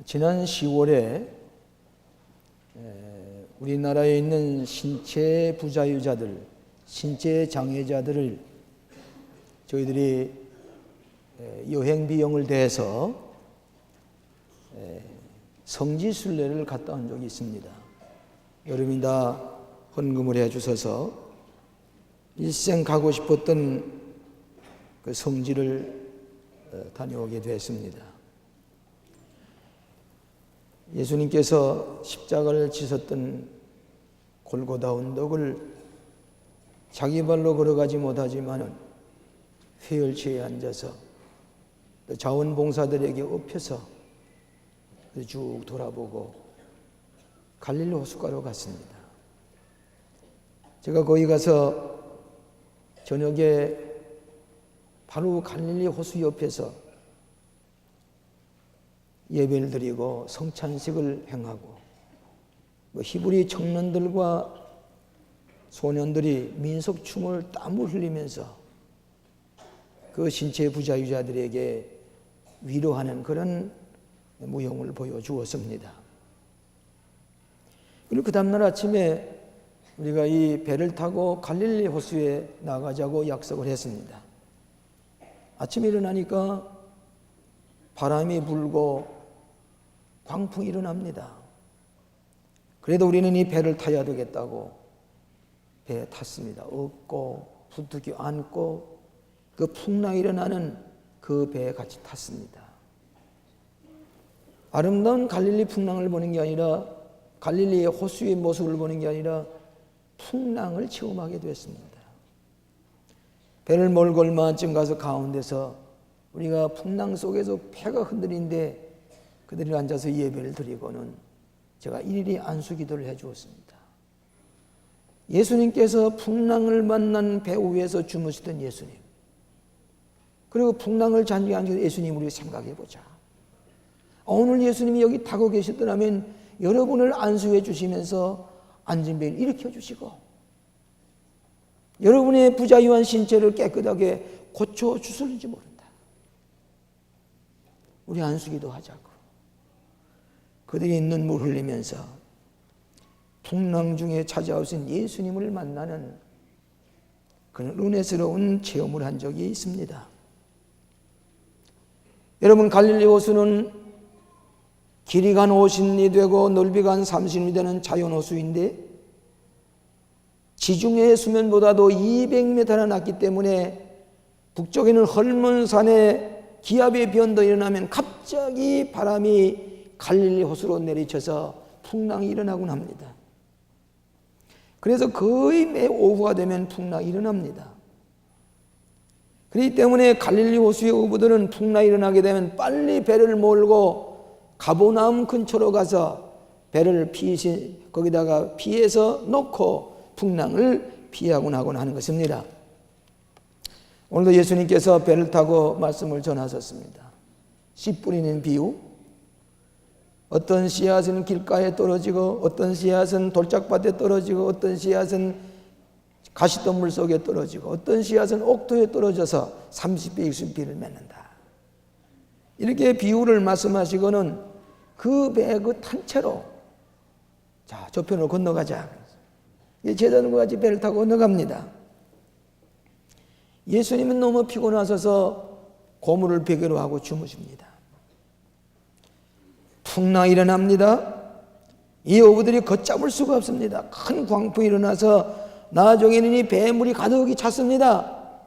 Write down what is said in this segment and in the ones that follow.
지난 10월에 우리나라에 있는 신체 부자유자들, 신체 장애자들을 저희들이 여행 비용을 대해서 성지순례를 갔다 온 적이 있습니다. 여러분이 다 헌금을 해 주셔서 일생 가고 싶었던 그 성지를 다녀오게 됐습니다. 예수님께서 십자가를 지셨던 골고다 언덕을 자기 발로 걸어가지 못하지만은 회열체에 앉아서 또 자원봉사들에게 업혀서 쭉 돌아보고 갈릴리 호숫가로 갔습니다. 제가 거기 가서 저녁에 바로 갈릴리 호수 옆에서 예배를 드리고 성찬식을 행하고 히브리 청년들과 소년들이 민속춤을 땀을 흘리면서 그 신체 부자유자들에게 위로하는 그런 무용을 보여주었습니다. 그리고 그 다음날 아침에 우리가 이 배를 타고 갈릴리 호수에 나가자고 약속을 했습니다. 아침에 일어나니까 바람이 불고 광풍이 일어납니다. 그래도 우리는 이 배를 타야 되겠다고 배에 탔습니다. 업고 부뚜기 안고 그 풍랑이 일어나는 그 배에 같이 탔습니다. 아름다운 갈릴리 풍랑을 보는 게 아니라 갈릴리의 호수의 모습을 보는 게 아니라 풍랑을 체험하게 됐습니다. 배를 몰고 얼마쯤 가서 가운데서 우리가 풍랑 속에서 배가 흔들리는데 그들이 앉아서 예배를 드리고는 제가 일일이 안수기도를 해 주었습니다. 예수님께서 풍랑을 만난 배 위에서 주무시던 예수님, 그리고 풍랑을 잔디에 앉은 예수님 우리 생각해 보자. 오늘 예수님이 여기 타고 계셨더라면 여러분을 안수해 주시면서 앉은 배를 일으켜 주시고 여러분의 부자유한 신체를 깨끗하게 고쳐 주실지 모른다. 우리 안수기도 하자고. 그들이 눈물 흘리면서 풍랑 중에 찾아오신 예수님을 만나는 그런 은혜스러운 체험을 한 적이 있습니다. 여러분, 갈릴리 호수는 길이가 한 50리 되고 넓이가 한 30리 되는 자연호수인데 지중해 수면보다도 200m나 낮기 때문에 북쪽에는 헐몬산에 기압의 변동이 일어나면 갑자기 바람이 갈릴리 호수로 내리쳐서 풍랑이 일어나곤 합니다. 그래서 거의 매 오후가 되면 풍랑이 일어납니다. 그렇기 때문에 갈릴리 호수의 어부들은 풍랑이 일어나게 되면 빨리 배를 몰고 가보나움 근처로 가서 배를 거기다가 피해서 놓고 풍랑을 피하곤 하곤 하는 것입니다. 오늘도 예수님께서 배를 타고 말씀을 전하셨습니다. 씨 뿌리는 비유, 어떤 씨앗은 길가에 떨어지고 어떤 씨앗은 돌짝밭에 떨어지고 어떤 씨앗은 가시덤불 속에 떨어지고 어떤 씨앗은 옥토에 떨어져서 30배, 60배를 맺는다. 이렇게 비유를 말씀하시고는 그 배 그 탄채로 자, 저편으로 건너가자. 제자들과 같이 배를 타고 건너갑니다. 예수님은 너무 피곤하셔서 고무를 베개로 하고 주무십니다. 풍랑이 일어납니다. 이 어부들이 걷잡을 수가 없습니다. 큰 광풍이 일어나서 나중에는 이 배물이 가득히 찼습니다.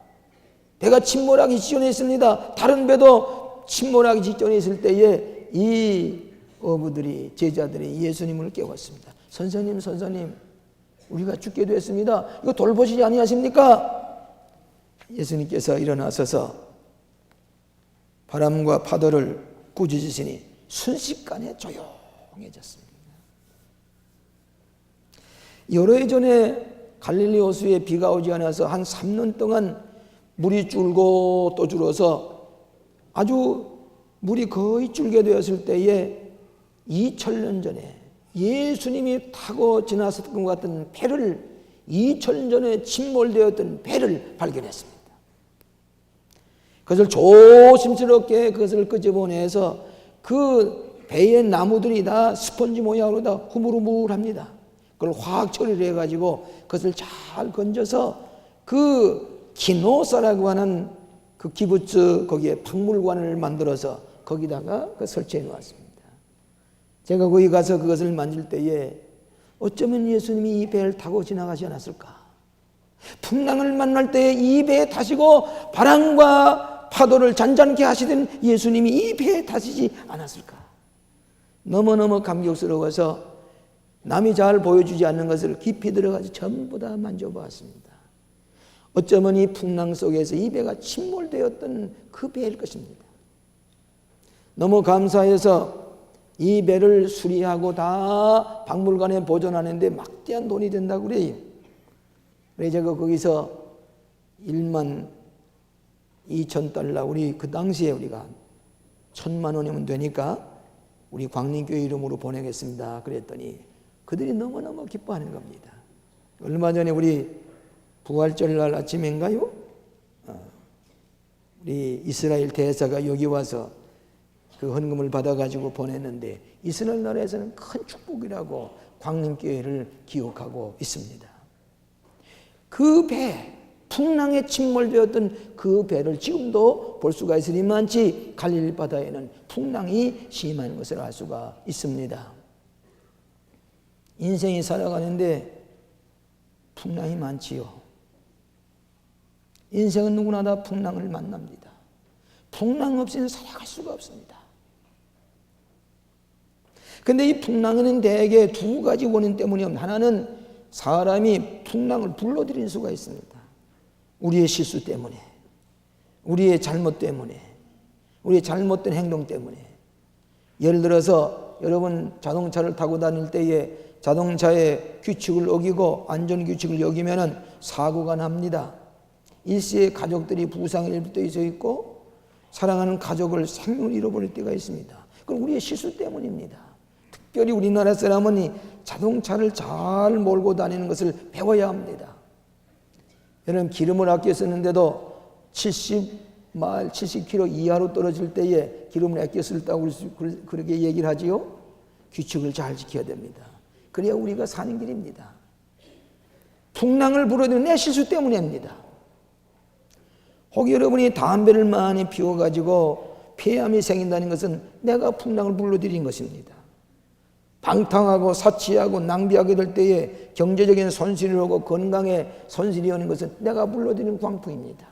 배가 침몰하기 직전에 있습니다. 다른 배도 침몰하기 직전에 있을 때에 이 어부들이, 제자들이 예수님을 깨웠습니다. 선생님, 우리가 죽게 됐습니다. 이거 돌보시지 아니하십니까? 예수님께서 일어나셔서 바람과 파도를 꾸짖으시니 순식간에 조용해졌습니다. 여러 해 전에 갈릴리 호수에 비가 오지 않아서 한 3년 동안 물이 줄고 또 줄어서 아주 물이 거의 줄게 되었을 때에 2000년 전에 예수님이 타고 지나섰던 것 같은 배를 2000년 전에 침몰되었던 배를 발견했습니다. 그것을 조심스럽게 그것을 끄집어내서 그 배의 나무들이 다 스펀지 모양으로 다 흐물흐물합니다. 그걸 화학 처리를 해가지고 그것을 잘 건져서 그 키노사라고 하는 그 기부츠 거기에 박물관을 만들어서 거기다가 그 설치해 놓았습니다. 제가 거기 가서 그것을 만질 때에 어쩌면 예수님이 이 배를 타고 지나가지 않았을까? 풍랑을 만날 때에 이 배에 타시고 바람과 파도를 잔잔케 하시던 예수님이 이 배에 타시지 않았을까? 너무너무 감격스러워서 남이 잘 보여주지 않는 것을 깊이 들어가서 전부 다 만져보았습니다. 어쩌면 이 풍랑 속에서 이 배가 침몰되었던 그 배일 것입니다. 너무 감사해서 이 배를 수리하고 다 박물관에 보존하는데 막대한 돈이 된다고 그래요. 그래서 제가 거기서 1만 2천 달러, 우리 그 당시에 우리가 1,000만 원이면 되니까 우리 광림교회 이름으로 보내겠습니다. 그랬더니 그들이 너무너무 기뻐하는 겁니다. 얼마 전에 우리 부활절날 아침인가요? 우리 이스라엘 대사가 여기 와서 그 헌금을 받아가지고 보냈는데 이스라엘 나라에서는 큰 축복이라고 광림교회를 기억하고 있습니다. 그 배, 풍랑에 침몰되었던 그 배를 지금도 볼 수가 있으리만치 갈릴리 바다에는 풍랑이 심한 것을 알 수가 있습니다. 인생이 살아가는데 풍랑이 많지요. 인생은 누구나 다 풍랑을 만납니다. 풍랑 없이는 살아갈 수가 없습니다. 근데 이 풍랑에는 대개 두 가지 원인 때문이요. 하나는 사람이 풍랑을 불러들일 수가 있습니다. 우리의 실수 때문에, 우리의 잘못 때문에, 우리의 잘못된 행동 때문에. 예를 들어서 여러분 자동차를 타고 다닐 때에 자동차의 규칙을 어기고 안전규칙을 어기면 사고가 납니다. 일시에 가족들이 부상에 일부러 있고 사랑하는 가족을 생명을 잃어버릴 때가 있습니다. 그건 우리의 실수 때문입니다. 특별히 우리나라 사람은 자동차를 잘 몰고 다니는 것을 배워야 합니다. 여러분 기름을 아껴 쓰는데도 70마일, 70km 이하로 떨어질 때에 기름을 아껴 쓸다고 그렇게 얘기를 하지요. 규칙을 잘 지켜야 됩니다. 그래야 우리가 사는 길입니다. 풍랑을 불어들이는 내 실수 때문입니다. 혹 여러분이 담배를 많이 피워가지고 폐암이 생긴다는 것은 내가 풍랑을 불러들인 것입니다. 방탕하고 사치하고 낭비하게 될 때에 경제적인 손실이 오고 건강에 손실이 오는 것은 내가 불러들인 광풍입니다.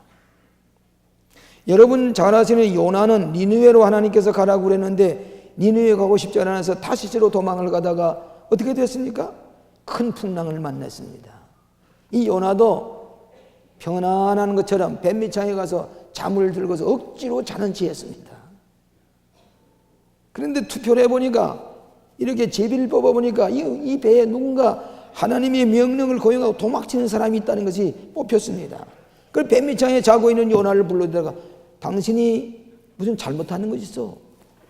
여러분 잘 아시는 요나는 니느웨로 하나님께서 가라고 그랬는데 니느웨 가고 싶지 않아서 타시스로 도망을 가다가 어떻게 됐습니까? 큰 풍랑을 만났습니다. 이 요나도 편안한 것처럼 뱃밑창에 가서 잠을 들고서 억지로 자는 체했습니다. 그런데 투표를 해보니까 이렇게 제비를 뽑아보니까 이 배에 누군가 하나님의 명령을 거역하고 도망치는 사람이 있다는 것이 뽑혔습니다. 그 뱃밑창에 자고 있는 요나를 불러다가 당신이 무슨 잘못하는 것이 있어?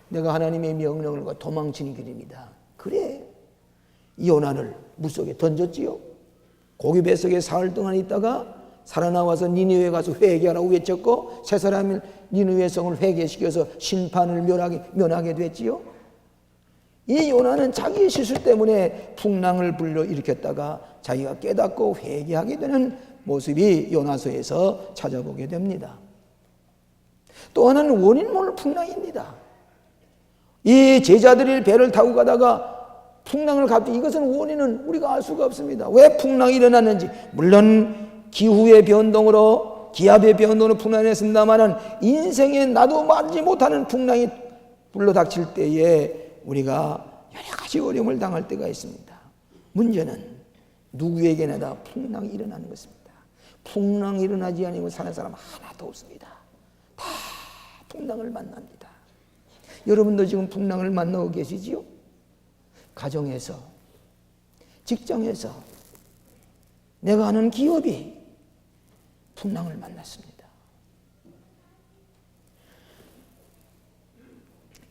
내가 하나님의 명령을 도망치는 길입니다. 그래. 이 요나를 물속에 던졌지요. 고기 뱃속에 사흘 동안 있다가 살아나와서 니느웨에 가서 회개하라고 외쳤고 세 사람을 니느웨 성을 회개시켜서 심판을 면하게 됐지요. 이 요나는 자기의 실수 때문에 풍랑을 불러일으켰다가 자기가 깨닫고 회개하게 되는 모습이 요나서에서 찾아보게 됩니다. 또 하나는 원인 모를 풍랑입니다. 이 제자들이 배를 타고 가다가 풍랑을 갑자기 이것은 원인은 우리가 알 수가 없습니다. 왜 풍랑이 일어났는지 물론 기후의 변동으로 기압의 변동으로 풍랑이 했습니다만 인생에 나도 말지 못하는 풍랑이 불러닥칠 때에 우리가 여러 가지 어려움을 당할 때가 있습니다. 문제는 누구에게나 다 풍랑이 일어나는 것입니다. 풍랑이 일어나지 않으면 사는 사람 하나도 없습니다. 다 풍랑을 만납니다. 여러분도 지금 풍랑을 만나고 계시지요? 가정에서, 직장에서, 내가 하는 기업이 풍랑을 만났습니다.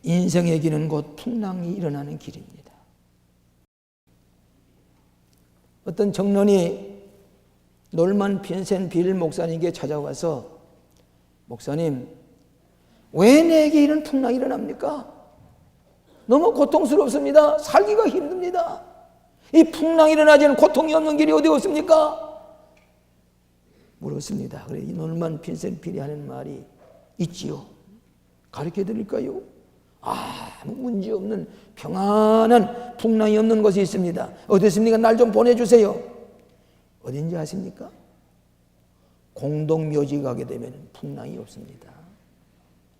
인생의 길은 곧 풍랑이 일어나는 길입니다. 어떤 청년이 놀만 핀센 빌 목사님께 찾아와서 목사님, 왜 내게 이런 풍랑이 일어납니까? 너무 고통스럽습니다. 살기가 힘듭니다. 이 풍랑이 일어나지는 고통이 없는 길이 어디 없습니까? 물었습니다. 그래, 이 노르만 빈센필이 하는 말이 있지요. 가르쳐 드릴까요? 아무 문제 없는 평안한 풍랑이 없는 곳이 있습니다. 어떻습니까? 날 좀 보내주세요. 어딘지 아십니까? 공동묘지 가게 되면 풍랑이 없습니다.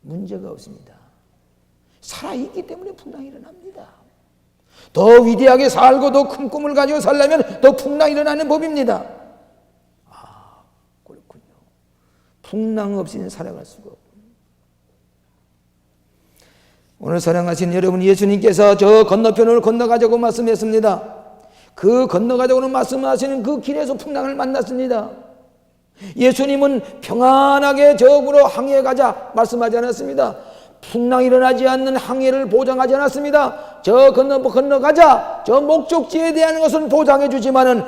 문제가 없습니다. 살아있기 때문에 풍랑이 일어납니다. 더 위대하게 살고 더 큰 꿈을 가지고 살려면 더 풍랑이 일어나는 법입니다. 그렇군요. 풍랑 없이는 살아갈 수가 없군요. 오늘 사랑하신 여러분, 예수님께서 저 건너편을 건너가자고 말씀했습니다. 그 건너가자고는 말씀하시는 그 길에서 풍랑을 만났습니다. 예수님은 평안하게 저으로 항해에 가자 말씀하지 않았습니다. 풍랑이 일어나지 않는 항해를 보장하지 않았습니다. 저 건너가자, 저 목적지에 대한 것은 보장해 주지만은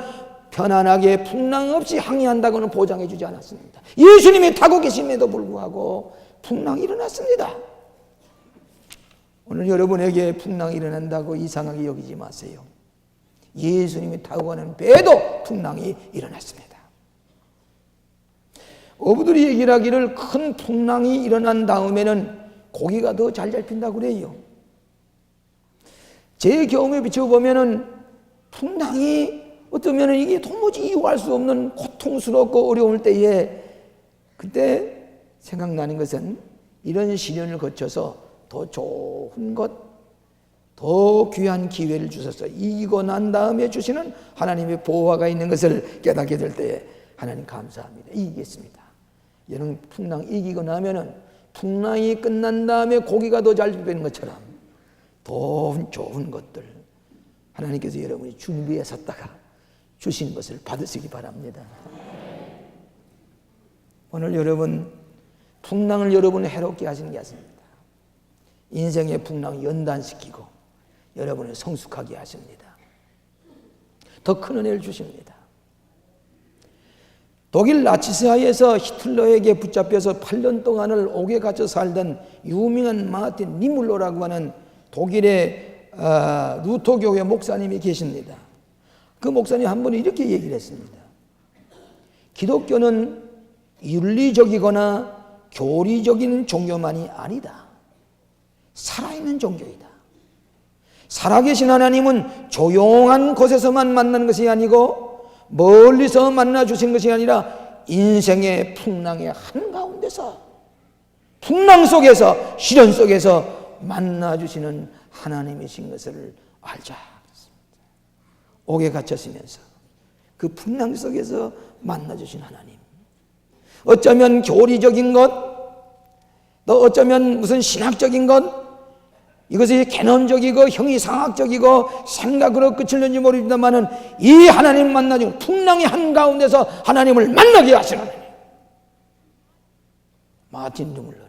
편안하게 풍랑 없이 항해한다고는 보장해 주지 않았습니다. 예수님이 타고 계심에도 불구하고 풍랑이 일어났습니다. 오늘 여러분에게 풍랑이 일어난다고 이상하게 여기지 마세요. 예수님이 타고 가는 배에도 풍랑이 일어났습니다. 어부들이 얘기를 하기를 큰 풍랑이 일어난 다음에는 고기가 더 잘 잡힌다고 그래요. 제 경험에 비춰보면은 풍랑이 어쩌면 이게 도무지 이해할 수 없는 고통스럽고 어려울 때에 그때 생각나는 것은 이런 시련을 거쳐서 더 좋은 것, 더 귀한 기회를 주셔서 이기고 난 다음에 주시는 하나님의 보호가 있는 것을 깨닫게 될 때에 하나님 감사합니다. 이기겠습니다. 여러분 풍랑 이기고 나면은 풍랑이 끝난 다음에 고기가 더 잘 잡히는 것처럼 더 좋은 것들 하나님께서 여러분이 준비해 섰다가 주신 것을 받으시기 바랍니다. 오늘 여러분 풍랑을 여러분을 해롭게 하시는 게 아닙니다. 인생의 풍랑을 연단시키고 여러분을 성숙하게 하십니다. 더 큰 은혜를 주십니다. 독일 나치스하에서 히틀러에게 붙잡혀서 8년 동안을 옥에 갇혀 살던 유명한 마틴 니물로라고 하는 독일의 루터교회 목사님이 계십니다. 그 목사님 한 번 이렇게 얘기를 했습니다. 기독교는 윤리적이거나 교리적인 종교만이 아니다. 살아있는 종교이다. 살아계신 하나님은 조용한 곳에서만 만나는 것이 아니고 멀리서 만나주신 것이 아니라 인생의 풍랑의 한가운데서 풍랑 속에서 시련 속에서 만나주시는 하나님이신 것을 알자. 옥에 갇혔으면서 그 풍랑 속에서 만나주신 하나님. 어쩌면 교리적인 것, 또 어쩌면 무슨 신학적인 것, 이것이 개념적이고 형이상학적이고 생각으로 끝을는지 모르겠습니다만은 이 하나님 만나주는 풍랑의 한가운데서 하나님을 만나게 하시는 하나님. 마틴 루물러는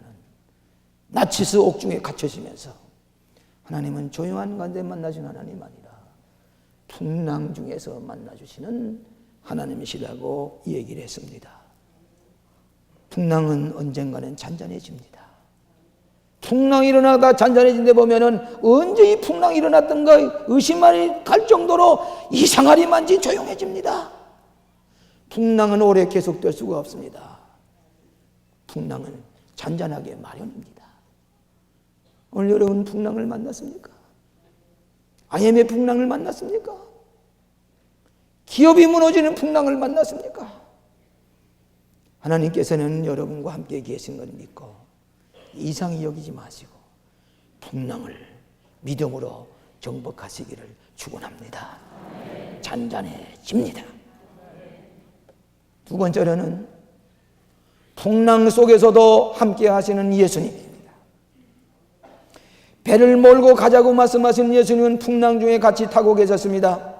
나치스 옥중에 갇혀지면서 하나님은 조용한 가운데 만나주는 하나님 아니라 풍랑 중에서 만나주시는 하나님이시라고 얘기를 했습니다. 풍랑은 언젠가는 잔잔해집니다. 풍랑이 일어나다 잔잔해진 데 보면은 언제 이 풍랑이 일어났던가 의심만이 갈 정도로 이상하리만지 조용해집니다. 풍랑은 오래 계속될 수가 없습니다. 풍랑은 잔잔하게 마련입니다. 오늘 여러분 풍랑을 만났습니까? IMF 풍랑을 만났습니까? 기업이 무너지는 풍랑을 만났습니까? 하나님께서는 여러분과 함께 계신 걸 믿고 이상히 여기지 마시고 풍랑을 믿음으로 정복하시기를 축원합니다. 잔잔해집니다. 두 번째로는 풍랑 속에서도 함께 하시는 예수님입니다. 배를 몰고 가자고 말씀하시는 예수님은 풍랑 중에 같이 타고 계셨습니다.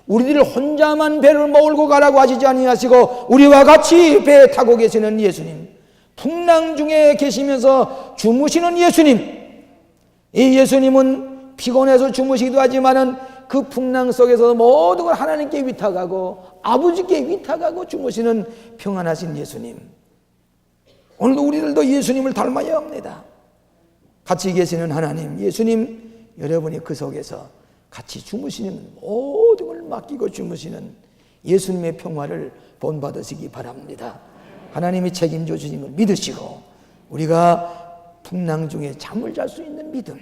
우리들 혼자만 배를 몰고 가라고 하시지 아니하시고 우리와 같이 배에 타고 계시는 예수님, 풍랑 중에 계시면서 주무시는 예수님. 이 예수님은 피곤해서 주무시기도 하지만은 그 풍랑 속에서 모든 걸 하나님께 위탁하고 아버지께 위탁하고 주무시는 평안하신 예수님. 오늘도 우리들도 예수님을 닮아야 합니다. 같이 계시는 하나님, 예수님 여러분이 그 속에서 같이 주무시는, 모든 걸 맡기고 주무시는 예수님의 평화를 본받으시기 바랍니다. 하나님이 책임져 주신 걸 믿으시고 우리가 풍랑 중에 잠을 잘 수 있는 믿음,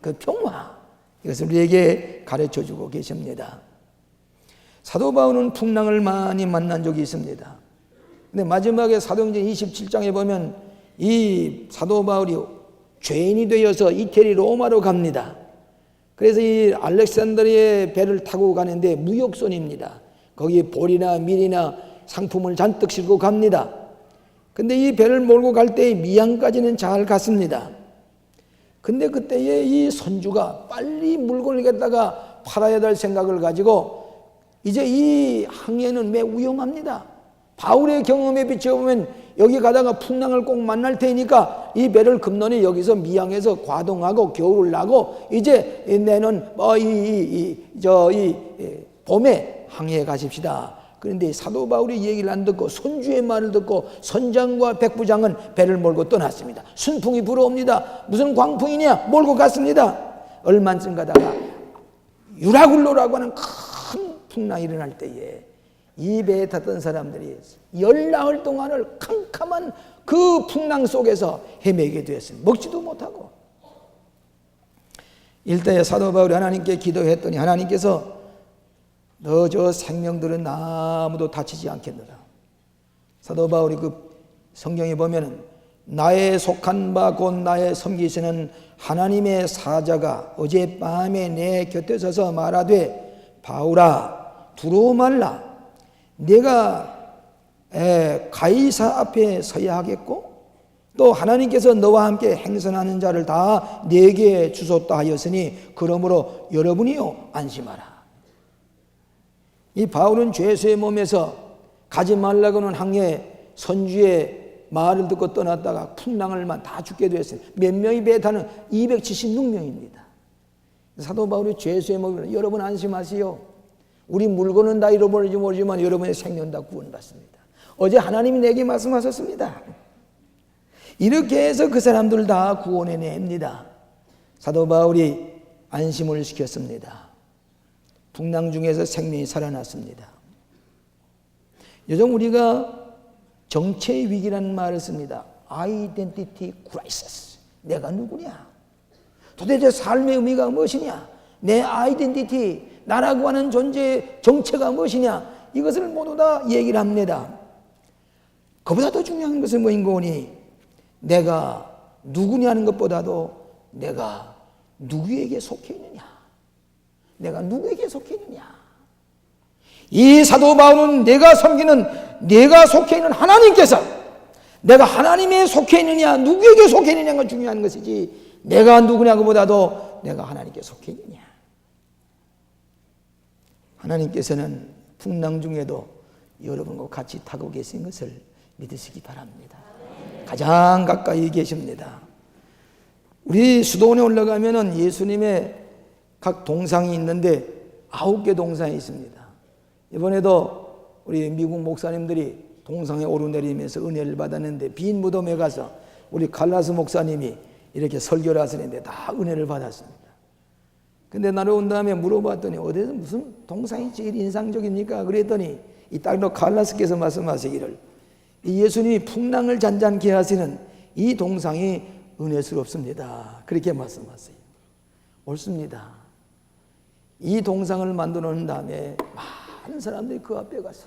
그 평화, 이것을 우리에게 가르쳐 주고 계십니다. 사도 바울은 풍랑을 많이 만난 적이 있습니다. 근데 마지막에 사도행전 27장에 보면 이 사도 바울이 죄인이 되어서 이태리 로마로 갑니다. 그래서 이 알렉산드리아의 배를 타고 가는데 무역선입니다. 거기 볼이나 밀이나 상품을 잔뜩 싣고 갑니다. 근데 이 배를 몰고 갈 때 미항까지는 잘 갔습니다. 근데 그때에 이 선주가 빨리 물건을 갖다가 팔아야 될 생각을 가지고 이제 이 항해는 매우 위험합니다. 바울의 경험에 비춰보면 여기 가다가 풍랑을 꼭 만날 테니까 이 배를 급론히 여기서 미항에서 과동하고 겨울을 나고 이제 내는 봄에 항해에 가십시다. 그런데 사도 바울이 얘기를 안 듣고 선주의 말을 듣고 선장과 백부장은 배를 몰고 떠났습니다. 순풍이 불어옵니다. 무슨 광풍이냐? 몰고 갔습니다. 얼마쯤 가다가 유라굴로라고 하는 큰 풍랑이 일어날 때에 이 배에 탔던 사람들이 열나흘 동안을 캄캄한 그 풍랑 속에서 헤매게 되었습니다. 먹지도 못하고. 일대에 사도 바울이 하나님께 기도했더니 하나님께서 너 저 생명들은 아무도 다치지 않겠느라. 사도 바울이 그 성경에 보면은 나의 속한 바 곧 나의 섬기시는 하나님의 사자가 어젯밤에 내 곁에 서서 말하되 바울아 두려워 말라. 네가 가이사 앞에 서야 하겠고 또 하나님께서 너와 함께 행선하는 자를 다 네게 주셨다 하였으니 그러므로 여러분이요 안심하라. 이 바울은 죄수의 몸에서 가지 말라고는 항해 선주의 말을 듣고 떠났다가 풍랑을만 다 죽게 되었어요. 몇 명이 배에 타는 276명입니다. 사도 바울이 죄수의 몸에서 여러분 안심하시오. 우리 물건은 다 잃어버리지 모르지만 여러분의 생명 다 구원받습니다. 어제 하나님이 내게 말씀하셨습니다. 이렇게 해서 그 사람들 다 구원해냅니다. 사도 바울이 안심을 시켰습니다. 풍랑 중에서 생명이 살아났습니다. 요즘 우리가 정체의 위기라는 말을 씁니다. Identity crisis. 내가 누구냐? 도대체 삶의 의미가 무엇이냐? 내 아이덴티티, 나라고 하는 존재의 정체가 무엇이냐? 이것을 모두 다 얘기를 합니다. 그보다 더 중요한 것은 뭐인가 하니 내가 누구냐는 것보다도 내가 누구에게 속해 있느냐? 내가 누구에게 속해 있느냐? 이 사도 바울은 내가 섬기는, 내가 속해 있는 하나님께서 내가 하나님에 속해 있느냐, 누구에게 속해 있느냐가 중요한 것이지 내가 누구냐고 보다도 내가 하나님께 속해 있느냐. 하나님께서는 풍랑 중에도 여러분과 같이 타고 계신 것을 믿으시기 바랍니다. 가장 가까이 계십니다. 우리 수도원에 올라가면은 예수님의 각 동상이 있는데 9개 동상이 있습니다. 이번에도 우리 미국 목사님들이 동상에 오르내리면서 은혜를 받았는데 빈 무덤에 가서 우리 칼라스 목사님이 이렇게 설교를 하시는데 다 은혜를 받았습니다. 근데 나를 온 다음에 물어봤더니 어디서 무슨 동상이 제일 인상적입니까? 그랬더니 이 딸로 칼라스께서 말씀하시기를 이 예수님이 풍랑을 잔잔케 하시는 이 동상이 은혜스럽습니다. 그렇게 말씀하세요. 옳습니다. 이 동상을 만들어 놓은 다음에 많은 사람들이 그 앞에 가서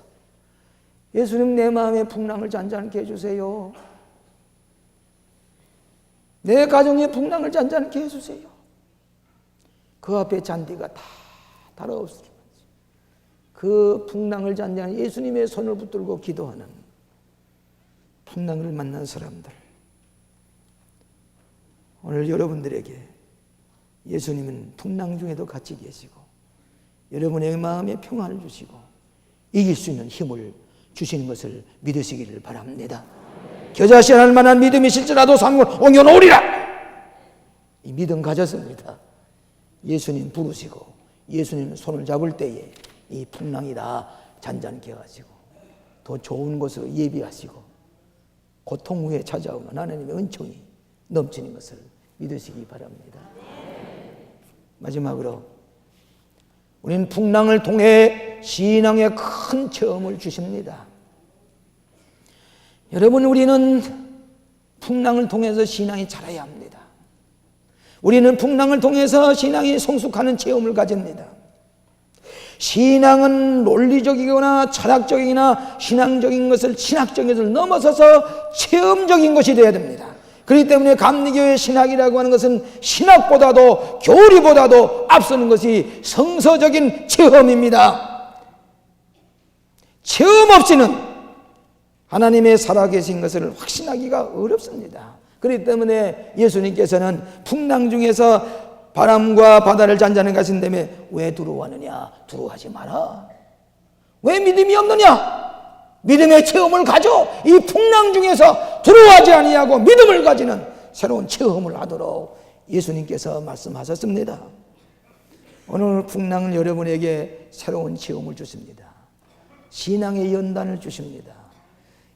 예수님 내 마음에 풍랑을 잔잔케 해주세요. 내 가정에 풍랑을 잔잔케 해주세요. 그 앞에 잔디가 다 달아없게 그 풍랑을 잔잔한 예수님의 손을 붙들고 기도하는 풍랑을 만난 사람들, 오늘 여러분들에게 예수님은 풍랑 중에도 같이 계시고 여러분의 마음에 평안을 주시고 이길 수 있는 힘을 주시는 것을 믿으시기를 바랍니다. 겨자씨할 만한 믿음이 실지라도 산을 옮겨놓으리라. 이 믿음 가졌습니다. 예수님 부르시고 예수님 손을 잡을 때에 이 풍랑이 다 잔잔케 하시고 더 좋은 곳으로 예비하시고 고통 후에 찾아오는 하나님의 은총이 넘치는 것을 믿으시기 바랍니다. 마지막으로 우리는 풍랑을 통해 신앙의 큰 체험을 주십니다. 여러분, 우리는 풍랑을 통해서 신앙이 자라야 합니다. 우리는 풍랑을 통해서 신앙이 성숙하는 체험을 가집니다. 신앙은 논리적이거나 철학적이거나 신앙적인 것을 넘어서서 체험적인 것이 되어야 됩니다. 그렇기 때문에 감리교의 신학이라고 하는 것은 신학보다도 교리보다도 앞서는 것이 성서적인 체험입니다. 체험 없이는 하나님의 살아계신 것을 확신하기가 어렵습니다. 그렇기 때문에 예수님께서는 풍랑 중에서 바람과 바다를 잔잔하게 하신다며 왜 두려워하느냐? 두려워하지 마라. 왜 믿음이 없느냐? 믿음의 체험을 가져. 이 풍랑 중에서 두려워하지 아니하고 믿음을 가지는 새로운 체험을 하도록 예수님께서 말씀하셨습니다. 오늘 풍랑은 여러분에게 새로운 체험을 주십니다. 신앙의 연단을 주십니다.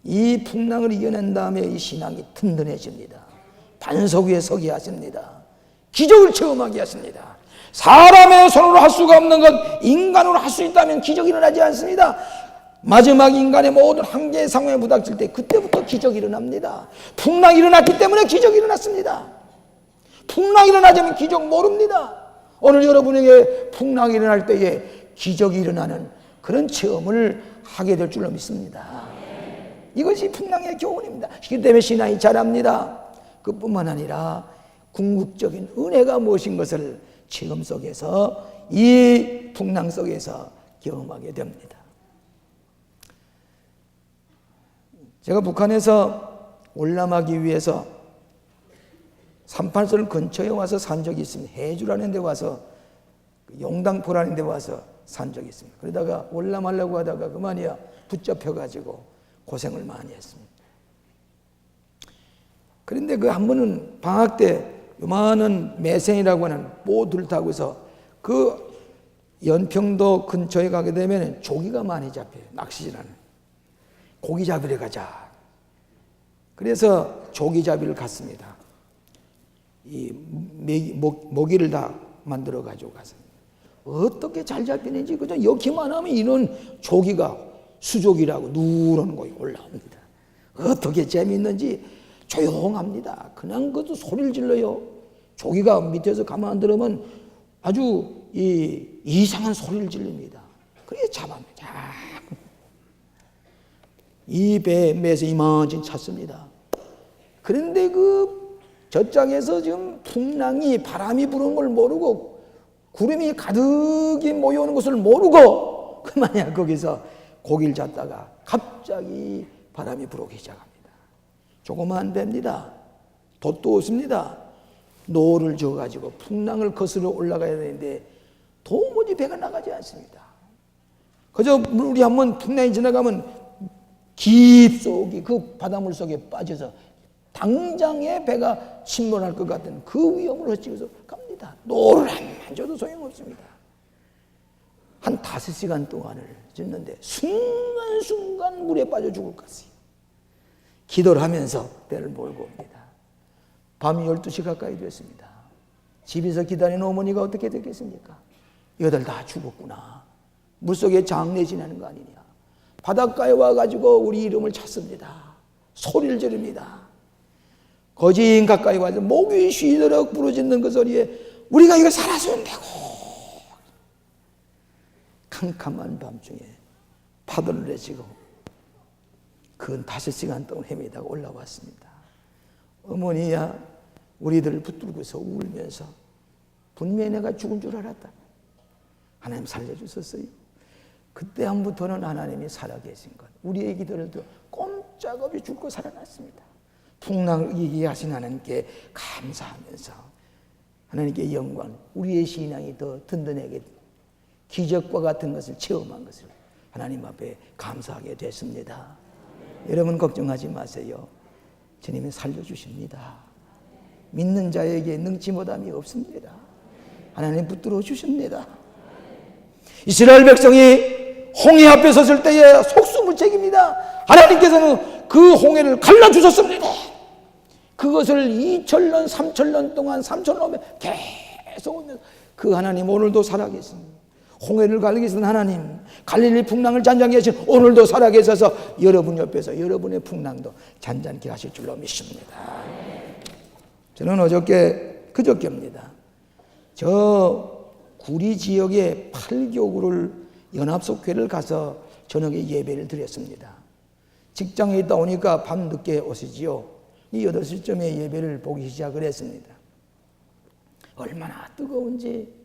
이 풍랑을 이겨낸 다음에 이 신앙이 든든해집니다. 반석 위에 서게 하십니다. 기적을 체험하게 하십니다. 사람의 손으로 할 수가 없는 것 인간으로 할 수 있다면 기적이 일어나지 않습니다. 마지막 인간의 모든 한계의 상황에 부닥칠 때 그때부터 기적이 일어납니다. 풍랑이 일어났기 때문에 기적이 일어났습니다. 풍랑이 일어나자면 기적 모릅니다. 오늘 여러분에게 풍랑이 일어날 때에 기적이 일어나는 그런 체험을 하게 될 줄로 믿습니다. 이것이 풍랑의 교훈입니다. 그렇기 때문에 신앙이 자랍니다. 그뿐만 아니라 궁극적인 은혜가 무엇인 것을 체험 속에서 이 풍랑 속에서 경험하게 됩니다. 제가 북한에서 올라가기 위해서 38선 근처에 와서 산 적이 있습니다. 해주라는 데 와서 용당포라는 데 와서 산 적이 있습니다. 그러다가 올라가려고 하다가 그만이야 붙잡혀가지고 고생을 많이 했습니다. 그런데 그 한 번은 방학 때 요만한 매생이라고 하는 보트를 타고 해서 그 연평도 근처에 가게 되면 조기가 많이 잡혀요. 낚시질하는. 고기 잡으러 가자. 그래서 조기 잡이를 갔습니다. 이 모기를 다 만들어 가지고 갔습니다. 어떻게 잘 잡히는지 그저 여기만 하면 이런 조기가 수조기라고 누런 거에 올라옵니다. 어떻게 재미있는지 조용합니다. 그냥 그것도 소리를 질러요. 조기가 밑에서 가만 안 들으면 아주 이상한 소리를 지릅니다. 그래서 잡아냅니다. 이 배에 매서 이만큼 찼습니다. 그런데 그 저쪽에서 지금 풍랑이 바람이 부는 걸 모르고 구름이 가득히 모여오는 것을 모르고 그만이야 거기서 고기를 잡다가 갑자기 바람이 불어오기 시작합니다. 조그만 배입니다. 돛도 없습니다. 노를 져가지고 풍랑을 거스러 올라가야 되는데 도무지 배가 나가지 않습니다. 그저 우리 한번 풍랑이 지나가면 깊숙이 그 바닷물 속에 빠져서 당장에 배가 침몰할 것 같은 그 위험을 헤치면서 갑니다. 노를 한번 줘도 소용없습니다. 한 5시간 동안을 짖는데 순간순간 물에 빠져 죽을 것 같아요. 기도를 하면서 배를 몰고 옵니다. 밤이 12시 가까이 됐습니다. 집에서 기다리는 어머니가 어떻게 됐겠습니까? 여들 다 죽었구나. 물속에 장례 지내는 거 아니냐. 바닷가에 와가지고 우리 이름을 찾습니다. 소리를 지릅니다. 거진 가까이 와서 목이 쉬도록 부르짖는 그 소리에 우리가 이거 살았으면 되고. 캄캄한 밤중에 파도를 내치고 근 5시간 동안 헤매다가 올라왔습니다. 어머니야 우리들을 붙들고서 울면서 분명히 내가 죽은 줄 알았다. 하나님 살려주셨어요. 그때부터는 하나님이 살아계신 것, 우리의 기도를 꼼짝없이 죽고 살아났습니다. 풍랑을 이기게 하신 하나님께 감사하면서 하나님께 영광, 우리의 신앙이 더 든든하게 기적과 같은 것을 체험한 것을 하나님 앞에 감사하게 됐습니다. 여러분 걱정하지 마세요. 주님이 살려주십니다. 믿는 자에게 능치 못함이 없습니다. 하나님 붙들어 주십니다. 이스라엘 백성이 홍해 앞에 섰을 때에 속수무책입니다. 하나님께서는 그 홍해를 갈라주셨습니다. 그것을 2000년, 3000년 동안 3000년 계속 오면서 그 하나님 오늘도 살아계십니다. 홍해를 갈기신 하나님, 갈릴리 풍랑을 잔잔케 하신 오늘도 살아계셔서 여러분 옆에서 여러분의 풍랑도 잔잔케 하실 줄로 믿습니다. 저는 그저께입니다. 저 구리 지역의 8교구를 연합속회를 가서 저녁에 예배를 드렸습니다. 직장에 있다 오니까 밤늦게 오시지요. 이 8시쯤에 예배를 보기 시작을 했습니다. 얼마나 뜨거운지.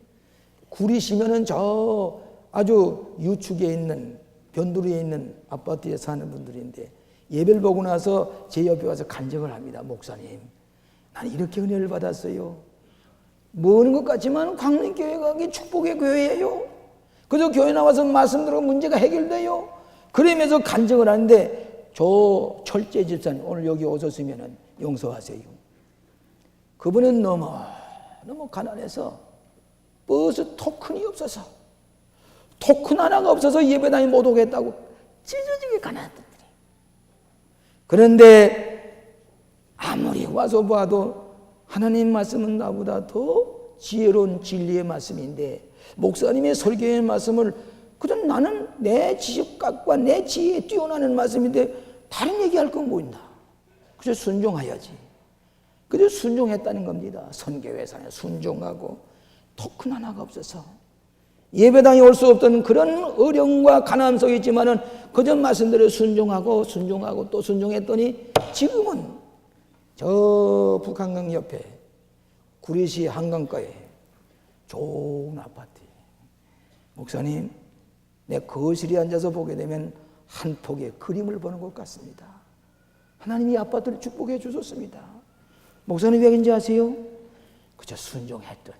구리시면은 저 아주 유축에 있는 변두리에 있는 아파트에 사는 분들인데 예배를 보고 나서 제 옆에 와서 간증을 합니다. 목사님, 난 이렇게 은혜를 받았어요. 모르는 것 같지만 광림교회가 축복의 교회예요. 그저 교회 나와서 말씀 들으면 문제가 해결돼요. 그러면서 간증을 하는데 저 철제 집사님 오늘 여기 오셨으면 용서하세요. 그분은 너무 가난해서 버스 토큰이 없어서 토큰 하나가 없어서 예배당에 못 오겠다고 찢어지게 가난했던 분이. 그런데 아무리 와서 봐도 하나님 말씀은 나보다 더 지혜로운 진리의 말씀인데 목사님의 설교의 말씀을 그저 나는 내 지식각과 내 지혜에 뛰어나는 말씀인데 다른 얘기할 건 뭐 있나. 그저 순종해야지. 그저 순종했다는 겁니다. 선교회사에 순종하고 토큰 하나가 없어서 예배당에 올 수 없던 그런 어려움과 가난함 속에 있지만은 그저 말씀대로 순종하고 또 순종했더니 지금은 저 북한강 옆에 구리시 한강가에 좋은 아파트. 목사님, 내 거실에 앉아서 보게 되면 한 폭의 그림을 보는 것 같습니다. 하나님이 아파트를 축복해 주셨습니다. 목사님 왜 그런지 아세요? 그저 순종했더니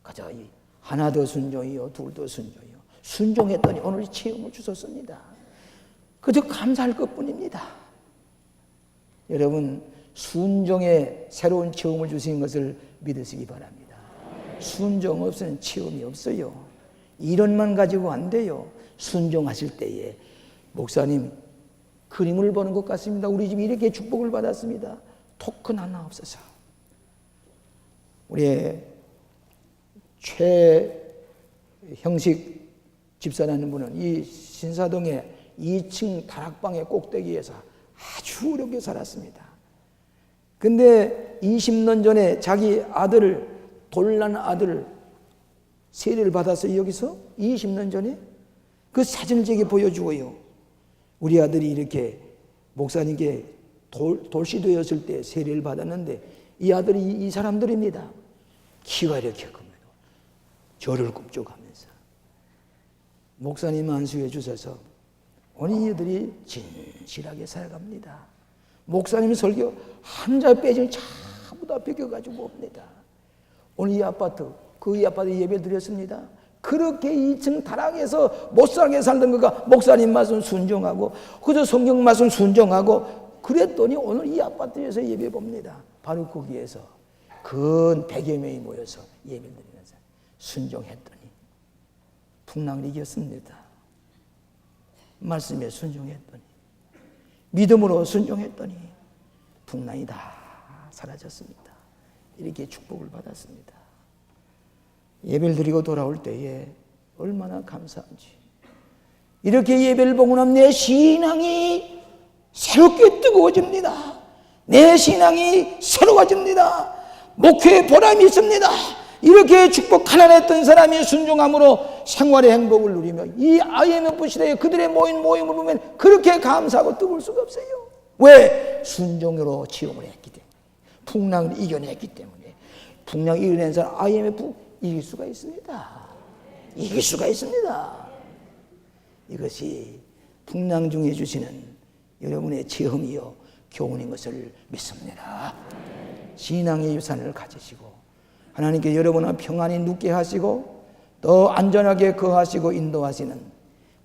그저 하나 더 순종이요, 둘 더 순종이요. 순종했더니 오늘 체험을 주셨습니다. 그저 감사할 것뿐입니다. 여러분, 순종에 새로운 체험을 주신 것을 믿으시기 바랍니다. 순종 없으면 체험이 없어요. 이론만 가지고 안 돼요. 순종하실 때에 목사님 그림을 보는 것 같습니다. 우리 집이 이렇게 축복을 받았습니다. 토큰 하나 없어서. 우리의 최형식 집사라는 분은 이 신사동의 2층 다락방의 꼭대기에서 아주 어렵게 살았습니다. 근데 20년 전에 자기 아들을, 돌난 아들을 세례를 받았어요. 여기서 20년 전에 그 사진을 제게 보여주고요. 우리 아들이 이렇게 목사님께 돌시도였을 때 세례를 받았는데 이 아들이 이 사람들입니다. 키가 이렇게 큽니다. 저를 굽죽하면서 목사님 안수해 주셔서 오늘 이들이 진실하게 살아갑니다. 목사님 설교 한 자 빼지 전부 다 베껴가지고 옵니다. 오늘 이 아파트 예배를 드렸습니다. 그렇게 2층 다락에서 못 살게 살던 그가 목사님 말씀 순종하고 그저 성경 말씀 순종하고 그랬더니 오늘 이 아파트에서 예배 봅니다. 바로 거기에서 근 100여 명이 모여서 예배를 드리면서 순종했더니 풍랑을 이겼습니다. 말씀에 순종했더니 믿음으로 순종했더니 풍랑이 다 사라졌습니다. 이렇게 축복을 받았습니다. 예배를 드리고 돌아올 때에 얼마나 감사한지. 이렇게 예배를 보고 나면 내 신앙이 새롭게 뜨거워집니다. 내 신앙이 새로워집니다. 목회에 보람이 있습니다. 이렇게 축복 가난했던 사람이 순종함으로 생활의 행복을 누리며 이 IMF 시대에 그들의 모임을 보면 그렇게 감사하고 뜨거울 수가 없어요. 왜? 순종으로 체험을 했기 때문에, 풍랑을 이겨냈기 때문에. 풍랑 이겨낸 사람 IMF 이길 수가 있습니다. 이길 수가 있습니다. 이것이 풍랑 중에 주시는 여러분의 체험이요 교훈인 것을 믿습니다. 신앙의 유산을 가지시고 하나님께 여러분을 평안히 눕게 하시고 더 안전하게 거하시고 인도하시는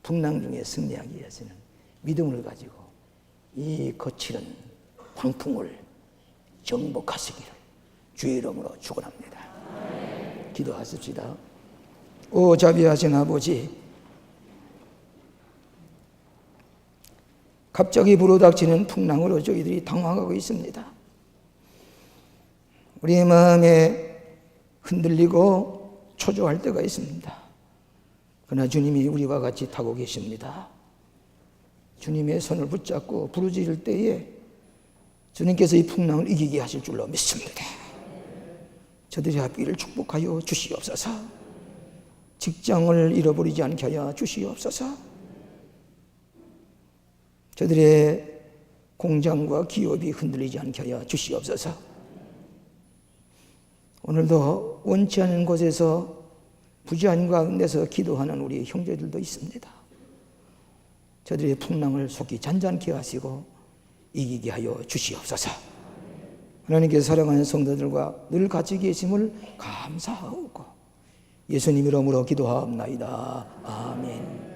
풍랑 중에 승리하기 위해서는 믿음을 가지고 이 거칠은 광풍을 정복하시기를 주의 이름으로 축원합니다. 기도하십시다. 오 자비하신 아버지, 갑자기 불어닥치는 풍랑으로 저희들이 당황하고 있습니다. 우리의 마음에 흔들리고 초조할 때가 있습니다. 그러나 주님이 우리와 같이 타고 계십니다. 주님의 손을 붙잡고 부르짖을 때에 주님께서 이 풍랑을 이기게 하실 줄로 믿습니다. 저들의 앞길을 축복하여 주시옵소서. 직장을 잃어버리지 않게 하여 주시옵소서. 저들의 공장과 기업이 흔들리지 않게 하여 주시옵소서. 오늘도 원치 않은 곳에서 부재한 가운데서 기도하는 우리 형제들도 있습니다. 저들의 풍랑을 속히 잔잔케 하시고 이기게 하여 주시옵소서. 하나님께서 사랑하는 성도들과 늘 같이 계심을 감사하고 예수님 이름으로 기도하옵나이다. 아멘.